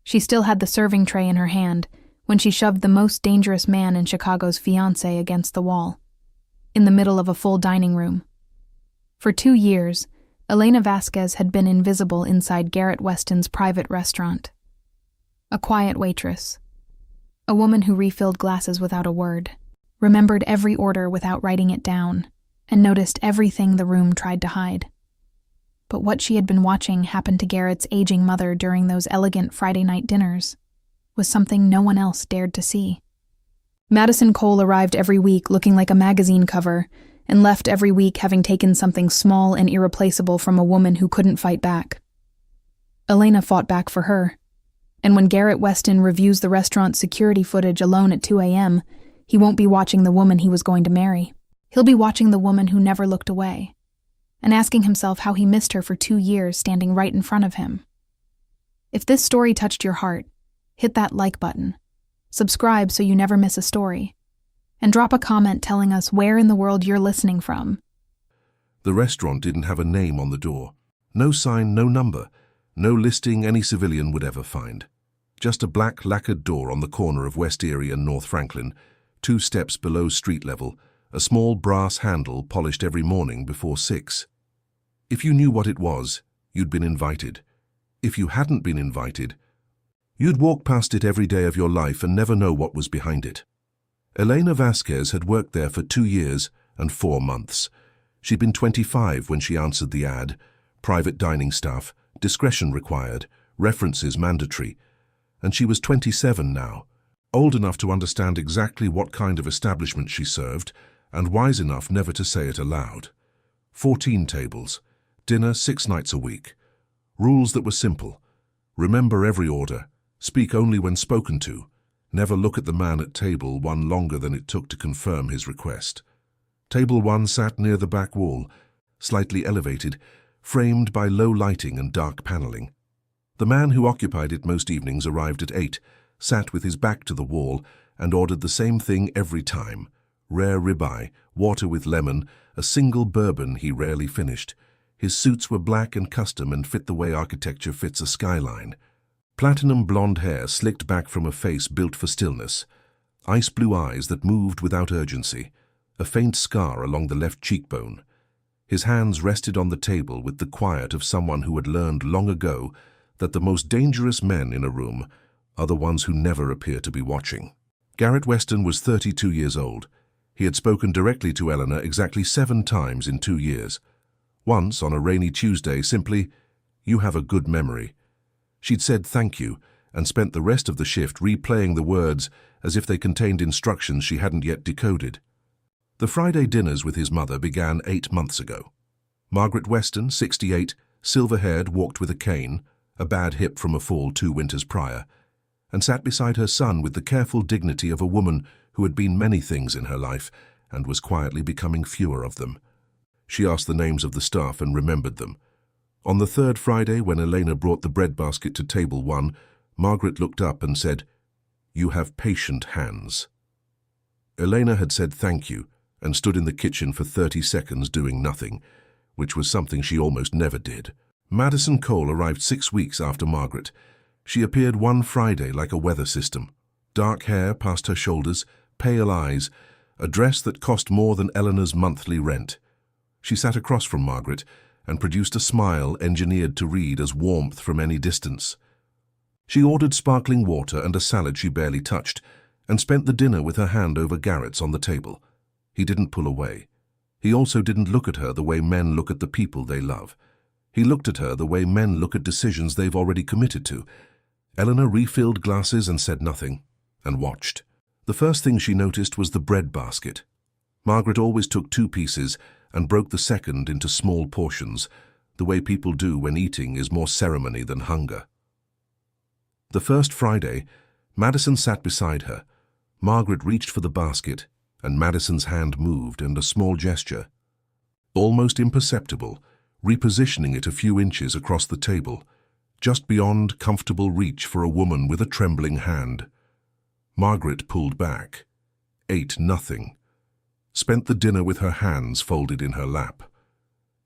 She still had the serving tray in her hand when she shoved the most dangerous man in Chicago's Fiancée against the wall, in the middle of a full dining room. For 2 years, Elena Vasquez had been invisible inside Garrett Weston's private restaurant. A quiet waitress. A woman who refilled glasses without a word, remembered every order without writing it down, and noticed everything the room tried to hide. But what she had been watching happen to Garrett's aging mother during those elegant Friday night dinners was something no one else dared to see. Madison Cole arrived every week looking like a magazine cover and left every week having taken something small and irreplaceable from a woman who couldn't fight back. Elena fought back for her, and when Garrett Weston reviews the restaurant's security footage alone at 2 a.m., he won't be watching the woman he was going to marry. He'll be watching the woman who never looked away, and asking himself how he missed her for 2 years standing right in front of him. If this story touched your heart, hit that like button, subscribe so you never miss a story, and drop a comment telling us where in the world you're listening from. The restaurant didn't have a name on the door. No sign, no number, no listing any civilian would ever find. Just a black lacquered door on the corner of West Erie and North Franklin, 2 steps below street level, a small brass handle polished every morning before 6. If you knew what it was, you'd been invited. If you hadn't been invited, you'd walk past it every day of your life and never know what was behind it. Elena Vasquez had worked there for 2 years and 4 months. She'd been 25 when she answered the ad. Private dining staff, discretion required, references mandatory. And she was 27 now, old enough to understand exactly what kind of establishment she served, and wise enough never to say it aloud. 14 tables, dinner 6 nights a week. Rules that were simple. Remember every order, speak only when spoken to, never look at the man at table 1 longer than it took to confirm his request. Table 1 sat near the back wall, slightly elevated, framed by low lighting and dark paneling. The man who occupied it most evenings arrived at 8, sat with his back to the wall, and ordered the same thing every time. Rare ribeye, water with lemon, a single bourbon he rarely finished. His suits were black and custom and fit the way architecture fits a skyline. Platinum blonde hair slicked back from a face built for stillness. Ice blue eyes that moved without urgency. A faint scar along the left cheekbone. His hands rested on the table with the quiet of someone who had learned long ago that the most dangerous men in a room are the ones who never appear to be watching. Garrett Weston was 32 years old. He had spoken directly to Elena exactly 7 times in 2 years. Once, on a rainy Tuesday, simply, "You have a good memory." She'd said thank you and spent the rest of the shift replaying the words as if they contained instructions she hadn't yet decoded. The Friday dinners with his mother began 8 months ago. Margaret Weston, 68, silver-haired, walked with a cane, a bad hip from a fall 2 winters prior, and sat beside her son with the careful dignity of a woman who had been many things in her life and was quietly becoming fewer of them. She asked the names of the staff and remembered them. On the 3rd Friday, when Elena brought the breadbasket to table 1, Margaret looked up and said, "You have patient hands." Elena had said thank you and stood in the kitchen for 30 seconds doing nothing, which was something she almost never did. Madison Cole arrived 6 weeks after Margaret. She appeared one Friday like a weather system. Dark hair past her shoulders, pale eyes, a dress that cost more than Elena's monthly rent. She sat across from Margaret and produced a smile engineered to read as warmth from any distance. She ordered sparkling water and a salad she barely touched, and spent the dinner with her hand over Garrett's on the table. He didn't pull away. He also didn't look at her the way men look at the people they love. He looked at her the way men look at decisions they've already committed to. Elena refilled glasses and said nothing, and watched. The first thing she noticed was the bread basket. Margaret always took 2 pieces and broke the second into small portions, the way people do when eating is more ceremony than hunger. The first Friday, Madison sat beside her. Margaret reached for the basket, and Madison's hand moved in a small gesture, almost imperceptible, repositioning it a few inches across the table, just beyond comfortable reach for a woman with a trembling hand. Margaret pulled back, ate nothing, spent the dinner with her hands folded in her lap.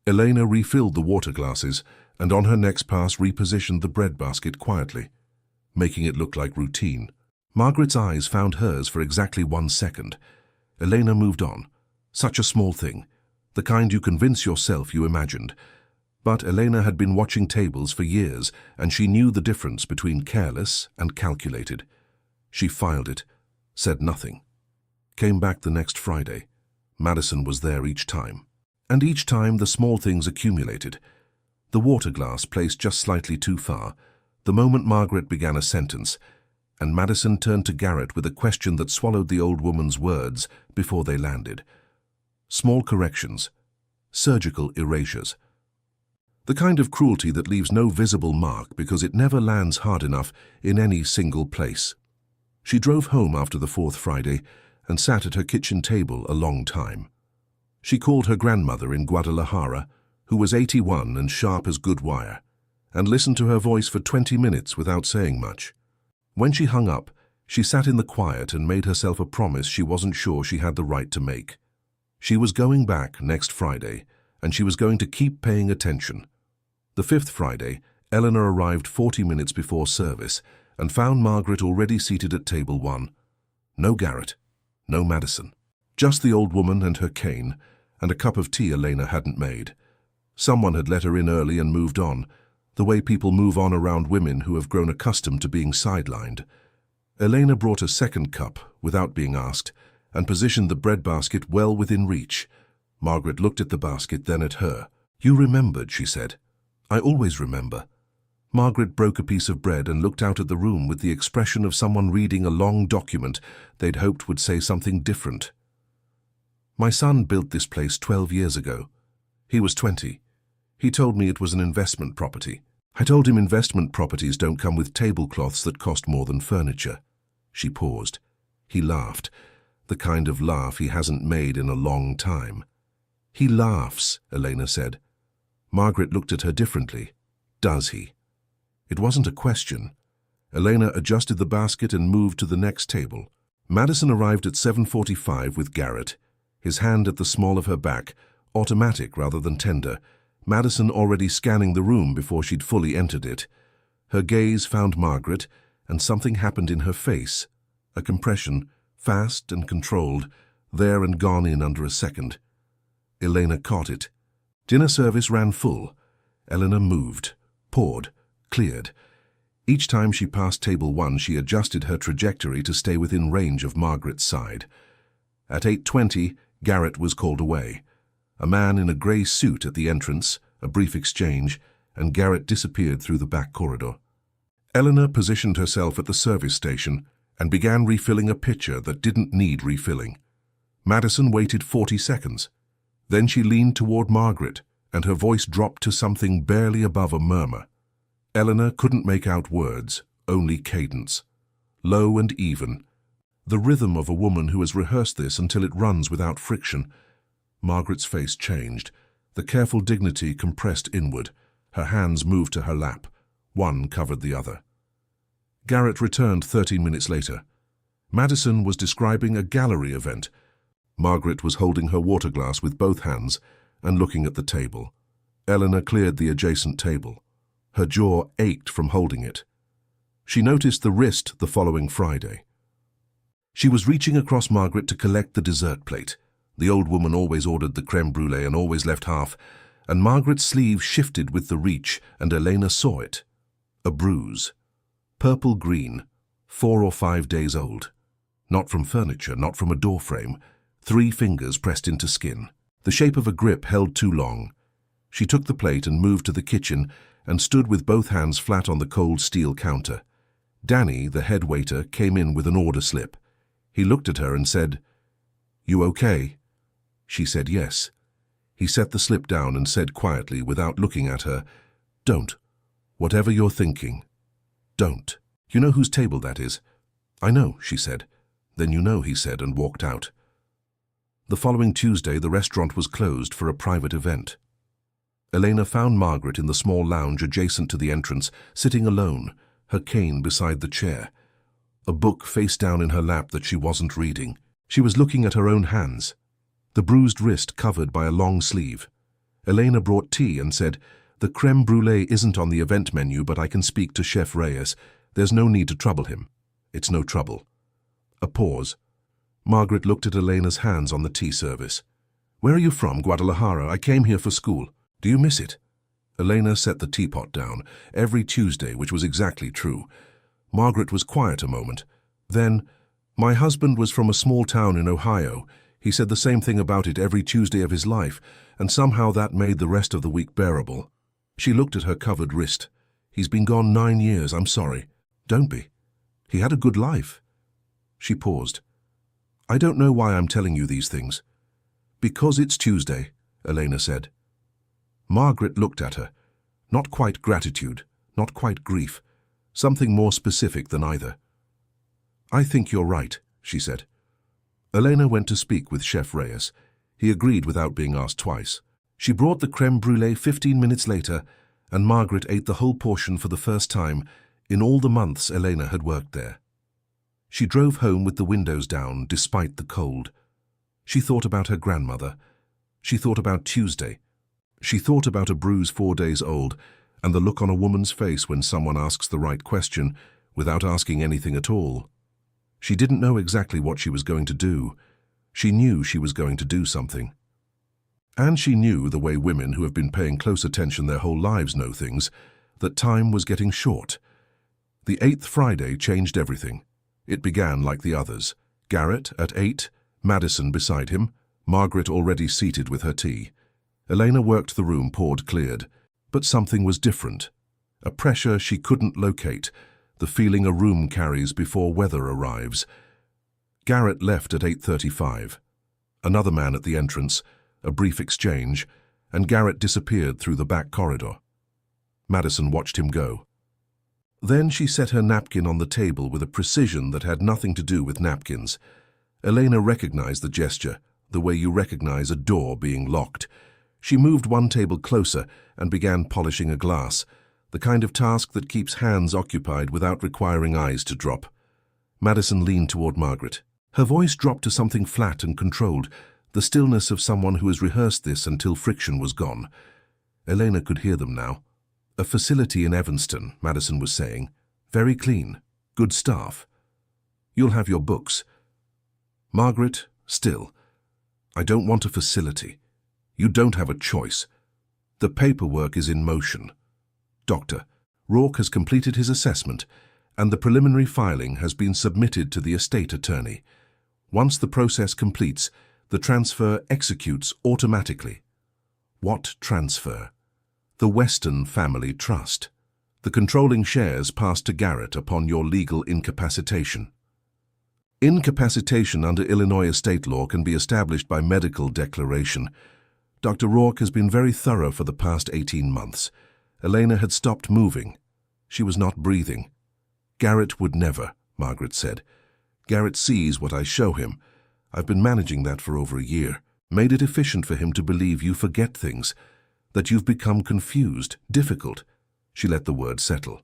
Elena refilled the water glasses and on her next pass repositioned the breadbasket quietly. making it look like routine. Margaret's eyes found hers for exactly 1 second. Elena moved on. Such a small thing, the kind you convince yourself you imagined. But Elena had been watching tables for years, and she knew the difference between careless and calculated. She filed it, said nothing. Came back the next Friday. Madison was there each time. And each time the small things accumulated. The water glass placed just slightly too far, the moment Margaret began a sentence, and Madison turned to Garrett with a question that swallowed the old woman's words before they landed. Small corrections. Surgical erasures. The kind of cruelty that leaves no visible mark because it never lands hard enough in any single place. She drove home after the 4th Friday and sat at her kitchen table a long time. She called her grandmother in Guadalajara, who was 81 and sharp as good wire, and listened to her voice for 20 minutes without saying much. When she hung up, she sat in the quiet and made herself a promise she wasn't sure she had the right to make. She was going back next Friday, and she was going to keep paying attention. The 5th Friday, Eleanor arrived 40 minutes before service and found Margaret already seated at table 1. No Garrett, no Madison. Just the old woman and her cane, and a cup of tea Elena hadn't made. Someone had let her in early and moved on, the way people move on around women who have grown accustomed to being sidelined. Elena brought a second cup, without being asked, and positioned the bread basket well within reach. Margaret looked at the basket, then at her. "You remembered," she said. "I always remember." Margaret broke a piece of bread and looked out at the room with the expression of someone reading a long document they'd hoped would say something different. "My son built this place 12 years ago. He was 20. He told me it was an investment property. I told him investment properties don't come with tablecloths that cost more than furniture." She paused. He laughed, the kind of laugh he hasn't made in a long time. "He laughs," Elena said. Margaret looked at her differently. "Does he?" It wasn't a question. Elena adjusted the basket and moved to the next table. Madison arrived at 7:45 with Garrett, his hand at the small of her back, automatic rather than tender, Madison already scanning the room before she'd fully entered it. Her gaze found Margaret, and something happened in her face. A compression, fast and controlled, there and gone in under a second. Elena caught it. Dinner service ran full. Eleanor moved, poured, cleared. Each time she passed table 1, she adjusted her trajectory to stay within range of Margaret's side. At 8:20, Garrett was called away. A man in a grey suit at the entrance, a brief exchange, and Garrett disappeared through the back corridor. Eleanor positioned herself at the service station and began refilling a pitcher that didn't need refilling. Madison waited 40 seconds. Then she leaned toward Margaret, and her voice dropped to something barely above a murmur. Eleanor couldn't make out words, only cadence. Low and even. The rhythm of a woman who has rehearsed this until it runs without friction. Margaret's face changed. The careful dignity compressed inward. Her hands moved to her lap. One covered the other. Garrett returned 13 minutes later. Madison was describing a gallery event. Margaret was holding her water glass with both hands and looking at the table. Eleanor cleared the adjacent table. Her jaw ached from holding it. She noticed the wrist the following Friday. She was reaching across Margaret to collect the dessert plate. The old woman always ordered the crème brûlée and always left half, and Margaret's sleeve shifted with the reach, and Elena saw it. A bruise. Purple-green, 4 or 5 days old. Not from furniture, not from a door frame. 3 fingers pressed into skin. The shape of a grip held too long. She took the plate and moved to the kitchen and stood with both hands flat on the cold steel counter. Danny, the head waiter, came in with an order slip. He looked at her and said, "You okay?" She said yes. He set the slip down and said quietly, without looking at her, "Don't. Whatever you're thinking, don't. You know whose table that is?" "I know," she said. "Then you know," he said, and walked out. The following Tuesday, the restaurant was closed for a private event. Elena found Margaret in the small lounge adjacent to the entrance, sitting alone, her cane beside the chair. A book face down in her lap that she wasn't reading. She was looking at her own hands, the bruised wrist covered by a long sleeve. Elena brought tea and said, "The crème brûlée isn't on the event menu, but I can speak to Chef Reyes. There's no need to trouble him. It's no trouble. A pause. Margaret looked at Elena's hands on the tea service. Where are you from, Guadalajara? I came here for school. Do you miss it? Elena set the teapot down, every Tuesday, which was exactly true. Margaret was quiet a moment. Then, my husband was from a small town in Ohio. He said the same thing about it every Tuesday of his life, and somehow that made the rest of the week bearable. She looked at her covered wrist. He's been gone 9 years, I'm sorry. Don't be. He had a good life. She paused. I don't know why I'm telling you these things. Because it's Tuesday, Elena said. Margaret looked at her. Not quite gratitude, not quite grief. Something more specific than either. I think you're right, she said. Elena went to speak with Chef Reyes. He agreed without being asked twice. She brought the crème brûlée 15 minutes later, and Margaret ate the whole portion for the first time in all the months Elena had worked there. She drove home with the windows down, despite the cold. She thought about her grandmother. She thought about Tuesday. She thought about a bruise 4 days old, and the look on a woman's face when someone asks the right question without asking anything at all. She didn't know exactly what she was going to do. She knew she was going to do something. And she knew, the way women who have been paying close attention their whole lives know things, that time was getting short. The 8th Friday changed everything. It began like the others. Garrett at 8, Madison beside him, Margaret already seated with her tea. Elena worked the room, poured, cleared. But something was different. A pressure she couldn't locate, the feeling a room carries before weather arrives. Garrett left at 8:35. Another man at the entrance, a brief exchange, and Garrett disappeared through the back corridor. Madison watched him go. Then she set her napkin on the table with a precision that had nothing to do with napkins. Elena recognized the gesture, the way you recognize a door being locked. She moved one table closer and began polishing a glass, the kind of task that keeps hands occupied without requiring eyes to drop. Madison leaned toward Margaret. Her voice dropped to something flat and controlled, the stillness of someone who has rehearsed this until friction was gone. Elena could hear them now. A facility in Evanston, Madison was saying. Very clean. Good staff. You'll have your books. Margaret, still. I don't want a facility. You don't have a choice. The paperwork is in motion. Doctor, Rourke has completed his assessment, and the preliminary filing has been submitted to the estate attorney. Once the process completes, the transfer executes automatically. What transfer? The Weston family trust. The controlling shares passed to Garrett upon your legal incapacitation. Incapacitation under Illinois estate law can be established by medical declaration. Dr. Rourke has been very thorough for the past 18 months. Elena had stopped moving. She was not breathing. Garrett would never, Margaret said. Garrett sees what I show him. I've been managing that for over a year. Made it efficient for him to believe you forget things, that you've become confused, difficult. She let the word settle.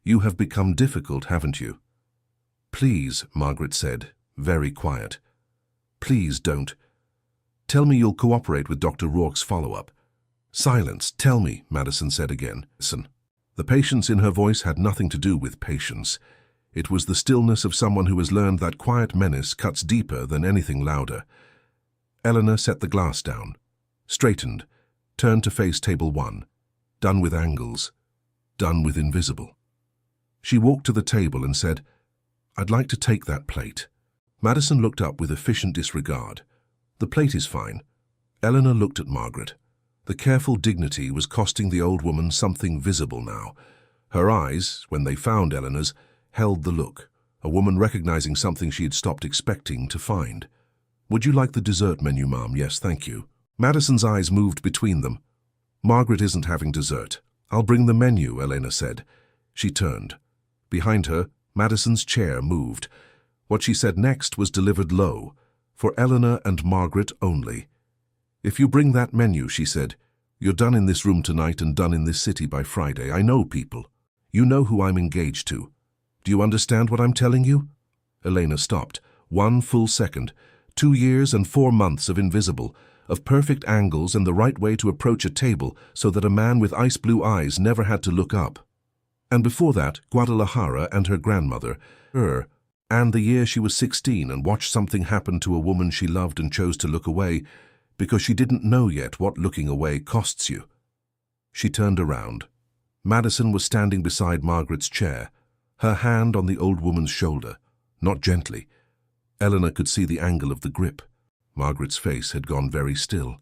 You have become difficult, haven't you? Please, Margaret said, very quiet. Please don't. Tell me you'll cooperate with Dr. Rourke's follow-up. Silence, tell me, Madison said again. Listen. The patience in her voice had nothing to do with patience. It was the stillness of someone who has learned that quiet menace cuts deeper than anything louder. Eleanor set the glass down, straightened, turned to face table 1, done with angles, done with invisible. She walked to the table and said, I'd like to take that plate. Madison looked up with efficient disregard. The plate is fine. Eleanor looked at Margaret. The careful dignity was costing the old woman something visible now. Her eyes, when they found Eleanor's, held the look, a woman recognizing something she had stopped expecting to find. Would you like the dessert menu, Mom? Yes, thank you. Madison's eyes moved between them. Margaret isn't having dessert. I'll bring the menu, Elena said. She turned. Behind her, Madison's chair moved. What she said next was delivered low, for Eleanor and Margaret only. If you bring that menu, she said, you're done in this room tonight and done in this city by Friday. I know people. You know who I'm engaged to. Do you understand what I'm telling you? Elena stopped. 1 full second. 2 years and 4 months of invisible, of perfect angles and the right way to approach a table so that a man with ice blue eyes never had to look up. And before that, Guadalajara and her grandmother, and the year she was 16 and watched something happen to a woman she loved and chose to look away because she didn't know yet what looking away costs you. She turned around. Madison was standing beside Margaret's chair, her hand on the old woman's shoulder, not gently. Elena could see the angle of the grip. Margaret's face had gone very still.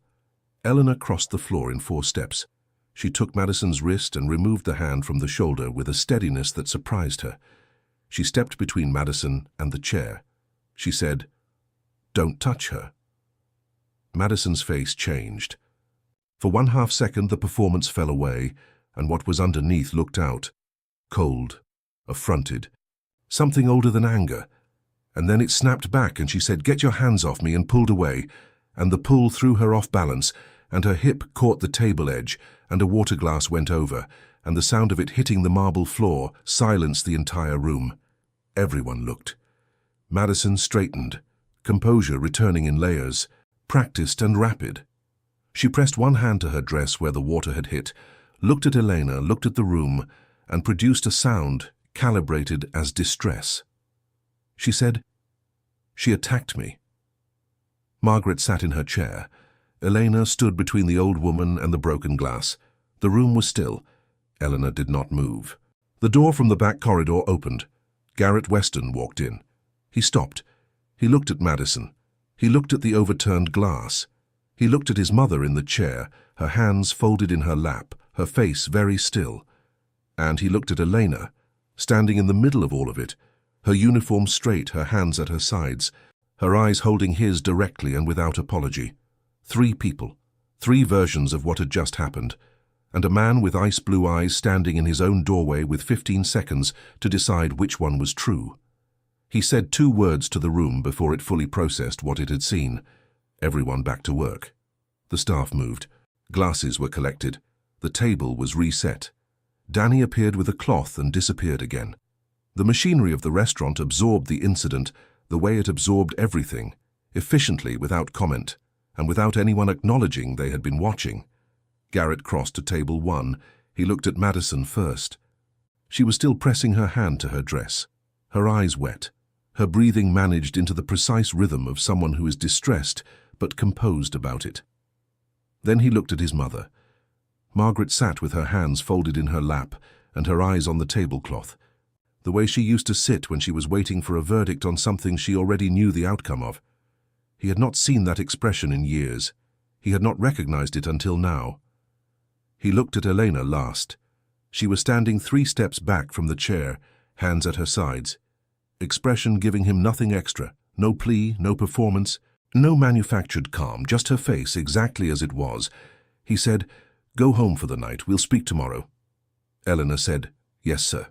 Elena crossed the floor in 4 steps. She took Madison's wrist and removed the hand from the shoulder with a steadiness that surprised her. She stepped between Madison and the chair. She said, "Don't touch her." Madison's face changed. For 1/2 second the performance fell away, and what was underneath looked out, cold, affronted, something older than anger. And then it snapped back and she said, "Get your hands off me," and pulled away, and the pull threw her off balance, and her hip caught the table edge, and a water glass went over, and the sound of it hitting the marble floor silenced the entire room. Everyone looked. Madison straightened, composure returning in layers, practiced and rapid. She pressed one hand to her dress where the water had hit, looked at Elena, looked at the room, and produced a sound calibrated as distress. She said, "She attacked me." Margaret sat in her chair. Elena stood between the old woman and the broken glass. The room was still. Elena did not move. The door from the back corridor opened. Garrett Weston walked in. He stopped. He looked at Madison. He looked at the overturned glass. He looked at his mother in the chair, her hands folded in her lap, her face very still. And he looked at Elena, standing in the middle of all of it, her uniform straight, her hands at her sides, her eyes holding his directly and without apology. 3 people, 3 versions of what had just happened, and a man with ice-blue eyes standing in his own doorway with 15 seconds to decide which one was true. He said 2 words to the room before it fully processed what it had seen. Everyone back to work. The staff moved. Glasses were collected. The table was reset. Danny appeared with a cloth and disappeared again. The machinery of the restaurant absorbed the incident the way it absorbed everything, efficiently without comment, and without anyone acknowledging they had been watching. Garrett crossed to table 1. He looked at Madison first. She was still pressing her hand to her dress, her eyes wet, her breathing managed into the precise rhythm of someone who is distressed but composed about it. Then he looked at his mother. Margaret sat with her hands folded in her lap and her eyes on the tablecloth, the way she used to sit when she was waiting for a verdict on something she already knew the outcome of. He had not seen that expression in years. He had not recognized it until now. He looked at Elena last. She was standing 3 steps back from the chair, hands at her sides. Expression giving him nothing extra, no plea, no performance, no manufactured calm, just her face exactly as it was. He said, "Go home for the night, we'll speak tomorrow." Elena said, "Yes, sir."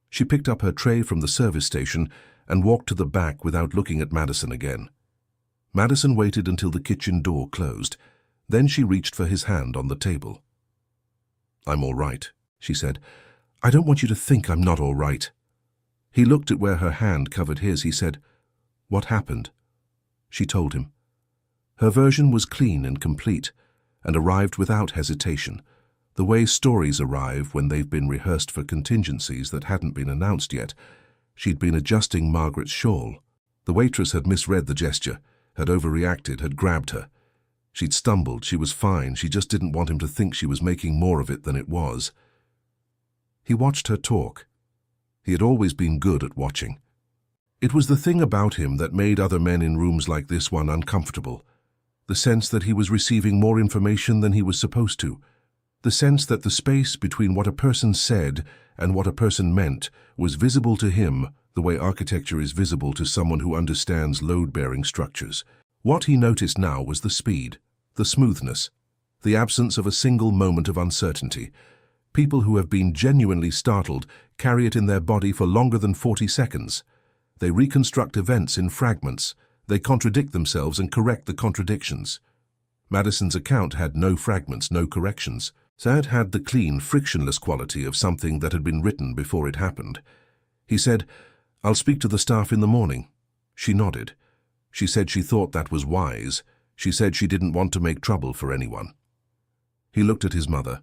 She picked up her tray from the service station and walked to the back without looking at Madison again. Madison waited until the kitchen door closed. Then she reached for his hand on the table. "I'm all right," she said. "I don't want you to think I'm not all right." He looked at where her hand covered his. He said, "What happened?" She told him. Her version was clean and complete, and arrived without hesitation, the way stories arrive when they've been rehearsed for contingencies that hadn't been announced yet. She'd been adjusting Margaret's shawl. The waitress had misread the gesture, had overreacted, had grabbed her. She'd stumbled, she was fine, she just didn't want him to think she was making more of it than it was. He watched her talk. He had always been good at watching. It was the thing about him that made other men in rooms like this one uncomfortable. The sense that he was receiving more information than he was supposed to. The sense that the space between what a person said and what a person meant was visible to him the way architecture is visible to someone who understands load-bearing structures. What he noticed now was the speed, the smoothness, the absence of a single moment of uncertainty. People who have been genuinely startled carry it in their body for longer than 40 seconds. They reconstruct events in fragments. They contradict themselves and correct the contradictions. Madison's account had no fragments, no corrections. It had the clean, frictionless quality of something that had been written before it happened. He said, "I'll speak to the staff in the morning." She nodded. She said she thought that was wise. She said she didn't want to make trouble for anyone. He looked at his mother.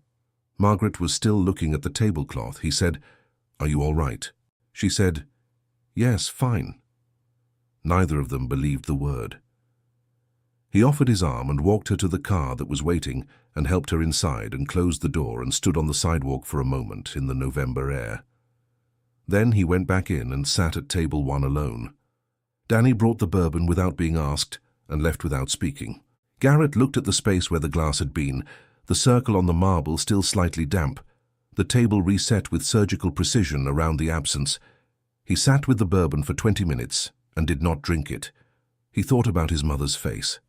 Margaret was still looking at the tablecloth. He said, "Are you all right?" She said, "Yes, fine." Neither of them believed the word. He offered his arm and walked her to the car that was waiting and helped her inside and closed the door and stood on the sidewalk for a moment in the November air. Then he went back in and sat at table 1 alone. Danny brought the bourbon without being asked and left without speaking. Garrett looked at the space where the glass had been, the circle on the marble still slightly damp, the table reset with surgical precision around the absence. He sat with the bourbon for 20 minutes and did not drink it. He thought about his mother's face.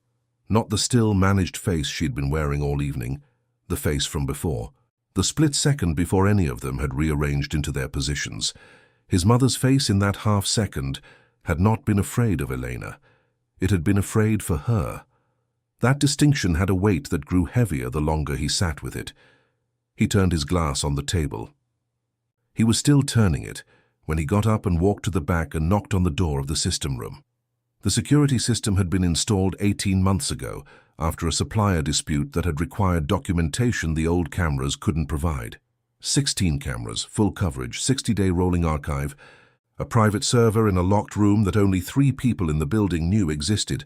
Not the still, managed face she'd been wearing all evening, the face from before. The split second before any of them had rearranged into their positions. His mother's face in that half second had not been afraid of Elena. It had been afraid for her. That distinction had a weight that grew heavier the longer he sat with it. He turned his glass on the table. He was still turning it when he got up and walked to the back and knocked on the door of the system room. The security system had been installed 18 months ago after a supplier dispute that had required documentation the old cameras couldn't provide. 16 cameras, full coverage, 60-day rolling archive, a private server in a locked room that only 3 people in the building knew existed.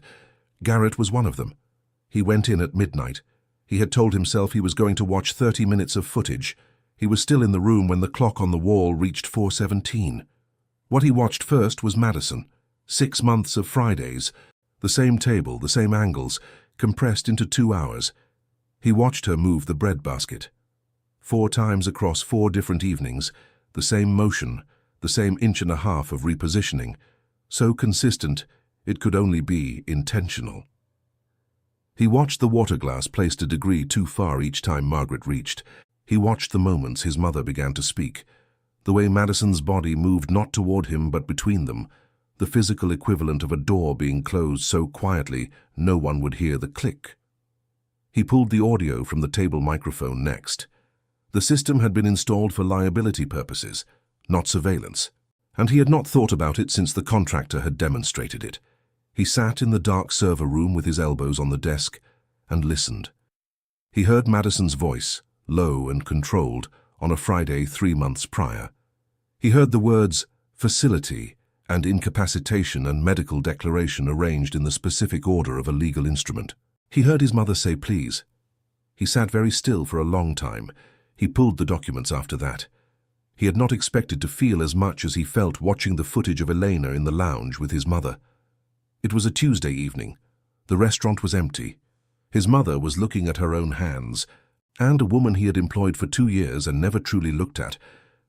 Garrett was one of them. He went in at midnight. He had told himself he was going to watch 30 minutes of footage. He was still in the room when the clock on the wall reached 4:17. What he watched first was Madison. 6 months of Fridays, the same table, the same angles, compressed into 2 hours. He watched her move the bread basket. 4 times across 4 different evenings, the same motion, the same 1.5 inches of repositioning, so consistent it could only be intentional. He watched the water glass placed a degree too far each time Margaret reached. He watched the moments his mother began to speak, the way Madison's body moved not toward him but between them, the physical equivalent of a door being closed so quietly no one would hear the click. He pulled the audio from the table microphone next. The system had been installed for liability purposes, not surveillance, and he had not thought about it since the contractor had demonstrated it. He sat in the dark server room with his elbows on the desk and listened. He heard Madison's voice, low and controlled, on a Friday 3 months prior. He heard the words facility and incapacitation and medical declaration arranged in the specific order of a legal instrument. He heard his mother say please. He sat very still for a long time. He pulled the documents after that. He had not expected to feel as much as he felt watching the footage of Elena in the lounge with his mother. It was a Tuesday evening. The restaurant was empty. His mother was looking at her own hands, and a woman he had employed for 2 years and never truly looked at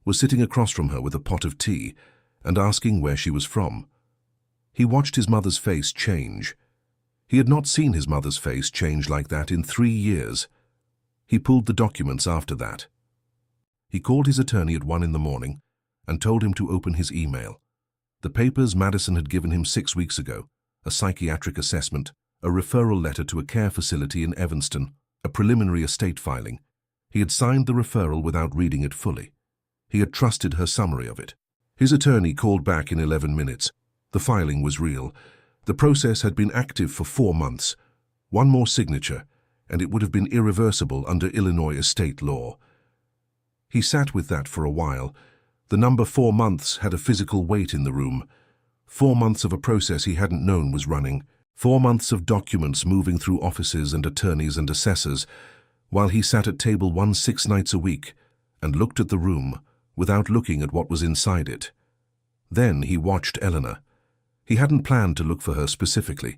was sitting across from her with a pot of tea and asking where she was from. He watched his mother's face change. He had not seen his mother's face change like that in 3 years. He pulled the documents after that. He called his attorney at 1 in the morning and told him to open his email. The papers Madison had given him 6 weeks ago, a psychiatric assessment, a referral letter to a care facility in Evanston, a preliminary estate filing. He had signed the referral without reading it fully. He had trusted her summary of it. His attorney called back in 11 minutes. The filing was real. The process had been active for 4 months. 1 more signature, and it would have been irreversible under Illinois estate law. He sat with that for a while. The number 4 months had a physical weight in the room. 4 months of a process he hadn't known was running. 4 months of documents moving through offices and attorneys and assessors, while he sat at table 1 6 nights a week and looked at the room without looking at what was inside it. Then he watched Elena. He hadn't planned to look for her specifically.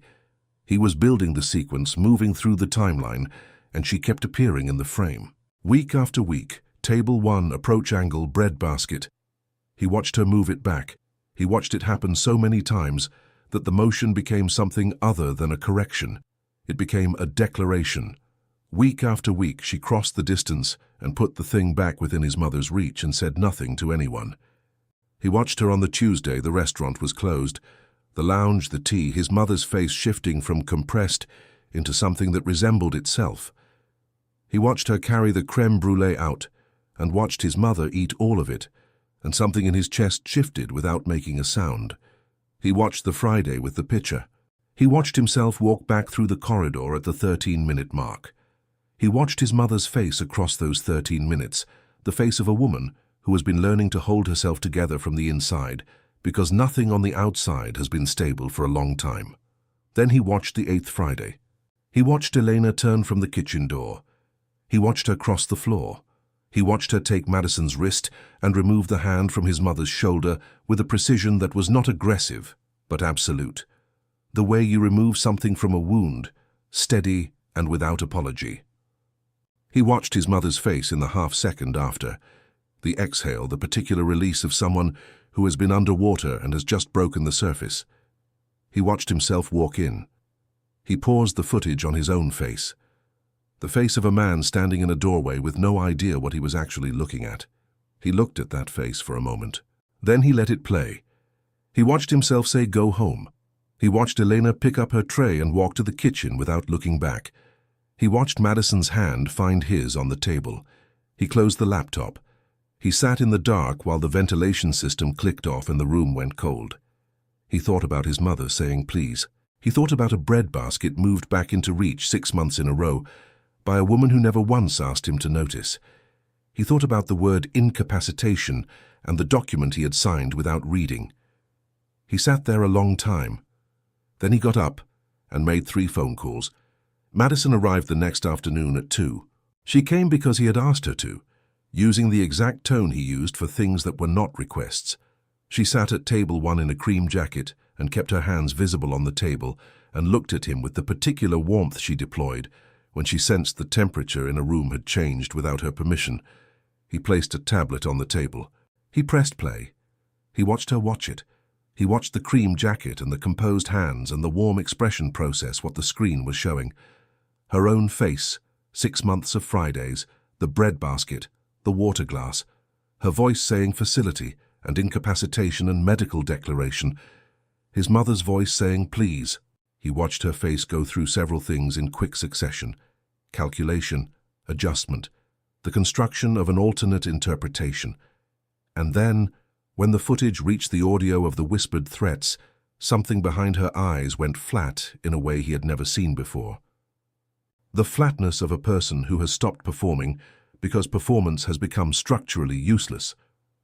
He was building the sequence, moving through the timeline, and she kept appearing in the frame. Week after week, table 1, approach angle, bread basket. He watched her move it back. He watched it happen so many times that the motion became something other than a correction. It became a declaration. Week after week, she crossed the distance and put the thing back within his mother's reach and said nothing to anyone. He watched her on the Tuesday the restaurant was closed. The lounge, the tea, his mother's face shifting from compressed into something that resembled itself. He watched her carry the creme brulee out and watched his mother eat all of it, and something in his chest shifted without making a sound. He watched the Friday with the pitcher. He watched himself walk back through the corridor at the 13-minute mark. He watched his mother's face across those 13 minutes, the face of a woman who has been learning to hold herself together from the inside because nothing on the outside has been stable for a long time. Then he watched the 8th Friday. He watched Elena turn from the kitchen door. He watched her cross the floor. He watched her take Madison's wrist and remove the hand from his mother's shoulder with a precision that was not aggressive, but absolute. The way you remove something from a wound, steady and without apology. He watched his mother's face in the half-second after, the exhale, the particular release of someone who has been underwater and has just broken the surface. He watched himself walk in. He paused the footage on his own face, the face of a man standing in a doorway with no idea what he was actually looking at. He looked at that face for a moment. Then he let it play. He watched himself say, "Go home." He watched Elena pick up her tray and walk to the kitchen without looking back. He watched Madison's hand find his on the table. He closed the laptop. He sat in the dark while the ventilation system clicked off and the room went cold. He thought about his mother saying please. He thought about a breadbasket moved back into reach 6 months in a row by a woman who never once asked him to notice. He thought about the word incapacitation and the document he had signed without reading. He sat there a long time. Then he got up and made 3 phone calls. Madison arrived the next afternoon at 2. She came because he had asked her to, using the exact tone he used for things that were not requests. She sat at table 1 in a cream jacket and kept her hands visible on the table and looked at him with the particular warmth she deployed when she sensed the temperature in a room had changed without her permission. He placed a tablet on the table. He pressed play. He watched her watch it. He watched the cream jacket and the composed hands and the warm expression process what the screen was showing. Her own face, 6 months of Fridays, the breadbasket, the water glass, her voice saying facility and incapacitation and medical declaration, his mother's voice saying please. He watched her face go through several things in quick succession: calculation, adjustment, the construction of an alternate interpretation. And then, when the footage reached the audio of the whispered threats, something behind her eyes went flat in a way he had never seen before. The flatness of a person who has stopped performing because performance has become structurally useless.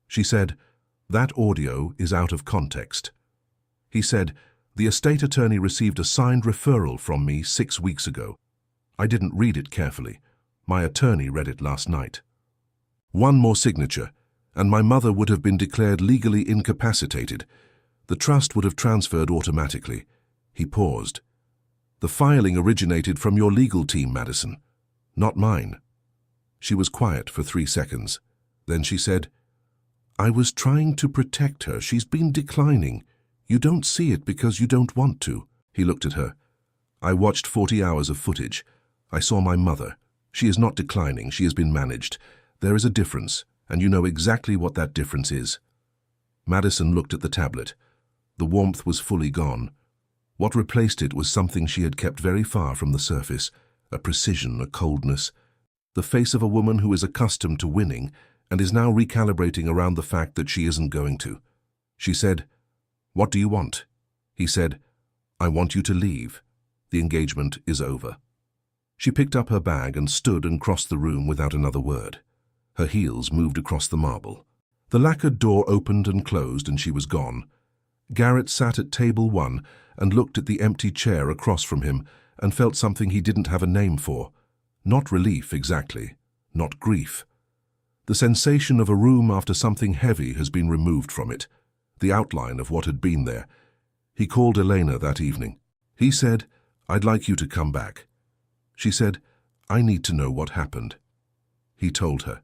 She said, "That audio is out of context." He said, "The estate attorney received a signed referral from me 6 weeks ago. I didn't read it carefully. My attorney read it last night. One more signature, and my mother would have been declared legally incapacitated. The trust would have transferred automatically." He paused. "The filing originated from your legal team, Madison, not mine." She was quiet for 3 seconds. Then she said, "I was trying to protect her. She's been declining. You don't see it because you don't want to." He looked at her. "I watched 40 hours of footage. I saw my mother. She is not declining. She has been managed. There is a difference, and you know exactly what that difference is." Madison looked at the tablet. The warmth was fully gone. What replaced it was something she had kept very far from the surface, a precision, a coldness, the face of a woman who is accustomed to winning and is now recalibrating around the fact that she isn't going to. She said, "What do you want?" He said, "I want you to leave. The engagement is over." She picked up her bag and stood and crossed the room without another word. Her heels moved across the marble. The lacquered door opened and closed and she was gone. Garrett sat at table 1 and looked at the empty chair across from him and felt something he didn't have a name for. Not relief exactly, not grief. The sensation of a room after something heavy has been removed from it, the outline of what had been there. He called Elena that evening. He said, "I'd like you to come back." She said, "I need to know what happened." He told her.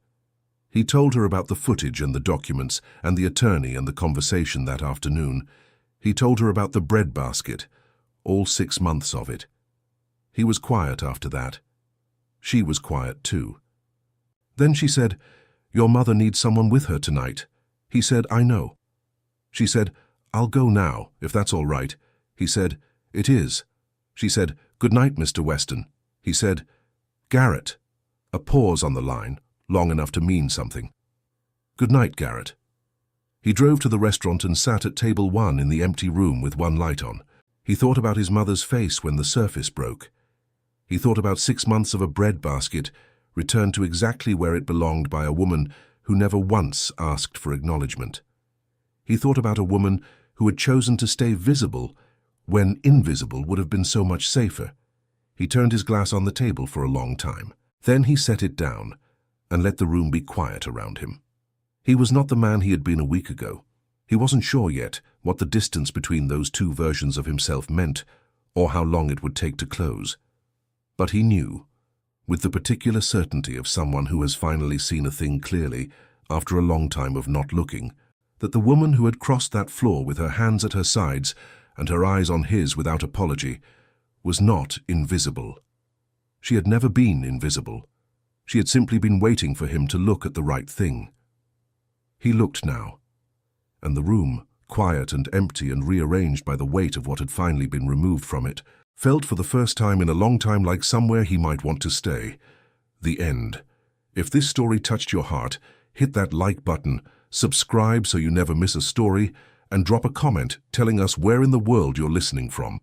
He told her about the footage and the documents and the attorney and the conversation that afternoon. He told her about the breadbasket, all 6 months of it. He was quiet after that. She was quiet too. Then she said, "Your mother needs someone with her tonight." He said, "I know." She said, "I'll go now, if that's all right." He said, "It is." She said, "Good night, Mr. Weston." He said, "Garrett." A pause on the line, long enough to mean something. "Good night, Garrett." He drove to the restaurant and sat at table 1 in the empty room with one light on. He thought about his mother's face when the surface broke. He thought about 6 months of a breadbasket returned to exactly where it belonged by a woman who never once asked for acknowledgement. He thought about a woman who had chosen to stay visible when invisible would have been so much safer. He turned his glass on the table for a long time. Then he set it down and let the room be quiet around him. He was not the man he had been a week ago. He wasn't sure yet what the distance between those two versions of himself meant or how long it would take to close. But he knew, with the particular certainty of someone who has finally seen a thing clearly after a long time of not looking, that the woman who had crossed that floor with her hands at her sides and her eyes on his without apology was not invisible. She had never been invisible. She had simply been waiting for him to look at the right thing. He looked now, and the room, quiet and empty and rearranged by the weight of what had finally been removed from it, felt for the first time in a long time like somewhere he might want to stay. The end. If this story touched your heart, hit that like button, subscribe so you never miss a story, and drop a comment telling us where in the world you're listening from.